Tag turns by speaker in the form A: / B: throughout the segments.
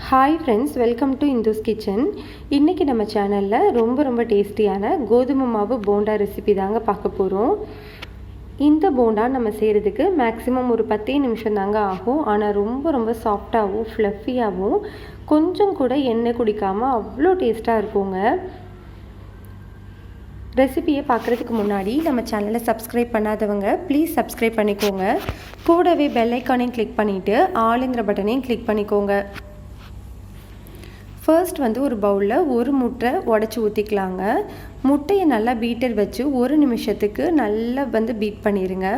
A: Hi friends, welcome to Indhu's kitchen. இன்றைக்கி நம்ம சேனலில் ரொம்ப டேஸ்டியான கோதுமை மாவு போண்டா ரெசிபி தாங்க பார்க்க போகிறோம். இந்த போண்டா நம்ம செய்கிறதுக்கு மேக்ஸிமம் ஒரு 10 நிமிஷம் தாங்க ஆகும். ஆனால் ரொம்ப சாஃப்டாகவும் ஃப்ளஃபியாகவும் கொஞ்சம் கூட எண்ணெய் குடிக்காமல் அவ்வளோ டேஸ்ட்டாக இருக்குங்க. ரெசிபியை பார்க்குறதுக்கு முன்னாடி நம்ம சேனலை சப்ஸ்கிரைப் பண்ணாதவங்க ப்ளீஸ் சப்ஸ்கிரைப் பண்ணிக்கோங்க. கூடவே பெல் ஐக்கானையும் கிளிக் பண்ணிவிட்டு ஆளுங்கிற பட்டனையும் கிளிக் பண்ணிக்கோங்க. ஃபர்ஸ்ட் ஒரு பவுலில் ஒரு முட்டை உடச்சி ஊற்றிக்கலாங்க. முட்டையை நல்லா பீட்டர் வச்சு 1 நிமிஷத்துக்கு நல்லா பீட் பண்ணிடுங்க.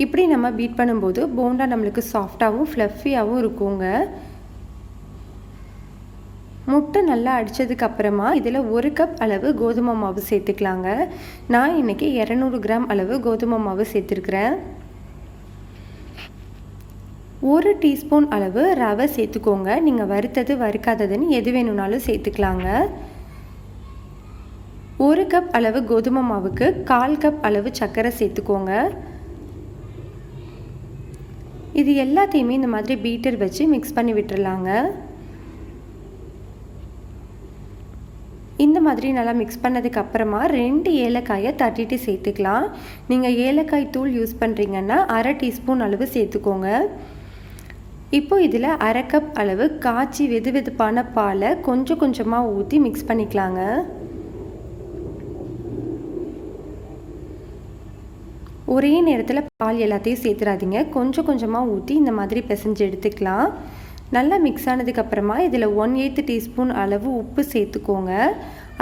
A: இப்படி நம்ம பீட் பண்ணும்போது போண்டா நம்மளுக்கு சாஃப்டாகவும் ஃப்ளஃபியாகவும் இருக்குங்க. முட்டை நல்லா அடித்ததுக்கு அப்புறமா இதில் 1 கப் அளவு கோதுமை மாவு சேர்த்துக்கலாங்க. நான் இன்றைக்கி 200 கிராம் அளவு கோதுமை மாவு சேர்த்துருக்குறேன். 1 டீஸ்பூன் அளவு ரவை சேர்த்துக்கோங்க. நீங்கள் வறுத்தது வறுக்காததுன்னு எது வேணும்னாலும் சேர்த்துக்கலாங்க. 1 கப் அளவு கோதுமை மாவுக்கு 1/4 கப் அளவு சர்க்கரை சேர்த்துக்கோங்க. இது எல்லாத்தையுமே இந்த மாதிரி பீட்டர் வச்சு மிக்ஸ் பண்ணி விட்டுறலாங்க. இந்த மாதிரி நல்லா மிக்ஸ் பண்ணதுக்கு அப்புறமா 2 ஏலக்காயை தட்டிட்டு சேர்த்துக்கலாம். நீங்கள் ஏலக்காய் தூள் யூஸ் பண்ணுறீங்கன்னா 1/2 டீஸ்பூன் அளவு சேர்த்துக்கோங்க. இப்போ இதில் 1/2 கப் அளவு காய்ச்சி வெதுவெதுப்பான பாலை கொஞ்சமாக ஊற்றி மிக்ஸ் பண்ணிக்கலாங்க. ஒரே நேரத்தில் பால் எல்லாத்தையும் சேர்த்துறாதீங்க. கொஞ்சமாக ஊற்றி இந்த மாதிரி பிசைஞ்சு எடுத்துக்கலாம். நல்லா மிக்ஸ் ஆனதுக்கப்புறமா இதில் 1/8 டீஸ்பூன் அளவு உப்பு சேர்த்துக்கோங்க.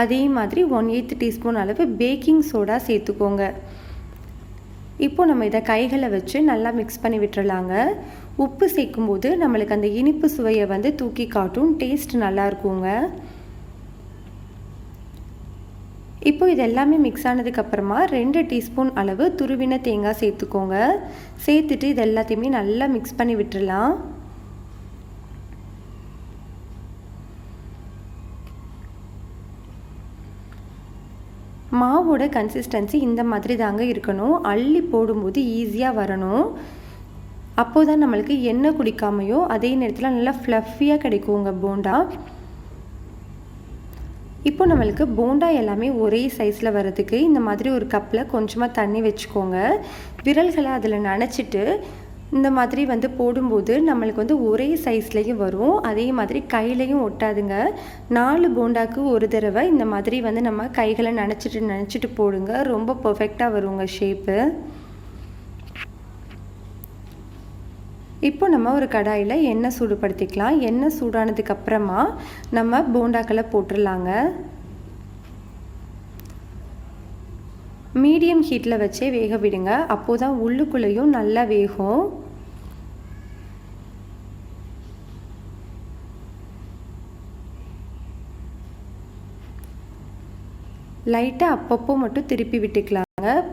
A: அதே மாதிரி 1/8 டீஸ்பூன் அளவு பேக்கிங் சோடா சேர்த்துக்கோங்க. இப்போ நம்ம இதை கைகளை வச்சு நல்லா மிக்ஸ் பண்ணி விட்டுறலாங்க. உப்பு சேர்க்கும்போது நம்மளுக்கு அந்த இனிப்பு சுவையை தூக்கி காட்டும். டேஸ்ட் நல்லா இருக்குங்க. இப்போ இது எல்லாமே மிக்ஸ் ஆனதுக்கப்புறமா 2 டீஸ்பூன் அளவு துருவின தேங்காய் சேர்த்துக்கோங்க. சேர்த்துட்டு இது எல்லாத்தையுமே நல்லா மிக்ஸ் பண்ணி விட்டுறலாம். மாவோட கன்சிஸ்டன்சி இந்த மாதிரி தாங்க இருக்கணும். அள்ளி போடும்போது ஈஸியாக வரணும். அப்போ தான் நம்மளுக்கு எண்ணெய் குடிக்காமையோ அதே நேரத்தில் நல்லா ஃப்ளஃபியாக கிடைக்குங்க போண்டா. இப்போ நம்மளுக்கு போண்டா எல்லாமே ஒரே சைஸில் வர்றதுக்கு இந்த மாதிரி ஒரு கப்பில் கொஞ்சமாக தண்ணி வச்சுக்கோங்க. விரல்களை அதில் நனைச்சிட்டு இந்த மாதிரி போடும்போது நம்மளுக்கு ஒரே சைஸ்லேயும் வரும். அதே மாதிரி கையிலையும் ஒட்டாதுங்க. 4 போண்டாக்கு ஒரு தடவை இந்த மாதிரி நம்ம கைகளை நனைச்சிட்டு போடுங்க. ரொம்ப பர்ஃபெக்டாக வருங்க ஷேப்பு. இப்போ நம்ம ஒரு கடாயில் எண்ணெய் சூடுபடுத்திக்கலாம். எண்ணெய் சூடானதுக்கு அப்புறமா நம்ம போண்டாக்களை போட்டுடலாங்க. மீடியம் ஹீட்டில் வச்சே வேக விடுங்க. அப்போது தான் உள்ளுக்குள்ளேயும் நல்லா வேகும். லைட்டாக அப்பப்போ மட்டும் திருப்பி விட்டுக்கலாங்க.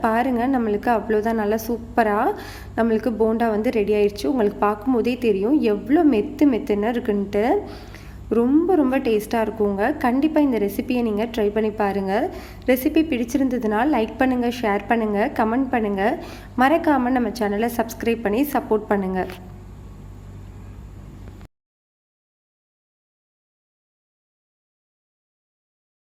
A: பாருங்கள், நம்மளுக்கு அவ்வளோதான் நல்லா சூப்பராக நம்மளுக்கு போண்டா ரெடி ஆயிடுச்சு. உங்களுக்கு பார்க்கும்போதே தெரியும் எவ்வளோ மெத்துன்னு இருக்குன்ட்டு. ரொம்ப டேஸ்ட்டாக இருக்குங்க. கண்டிப்பாக இந்த ரெசிபியை நீங்கள் ட்ரை பண்ணி பாருங்கள். ரெசிபி பிடிச்சிருந்ததுன்னா லைக் பண்ணுங்கள், ஷேர் பண்ணுங்கள், கமெண்ட் பண்ணுங்கள். மறக்காமல் நம்ம சேனலை சப்ஸ்கிரைப் பண்ணி சப்போர்ட் பண்ணுங்கள்.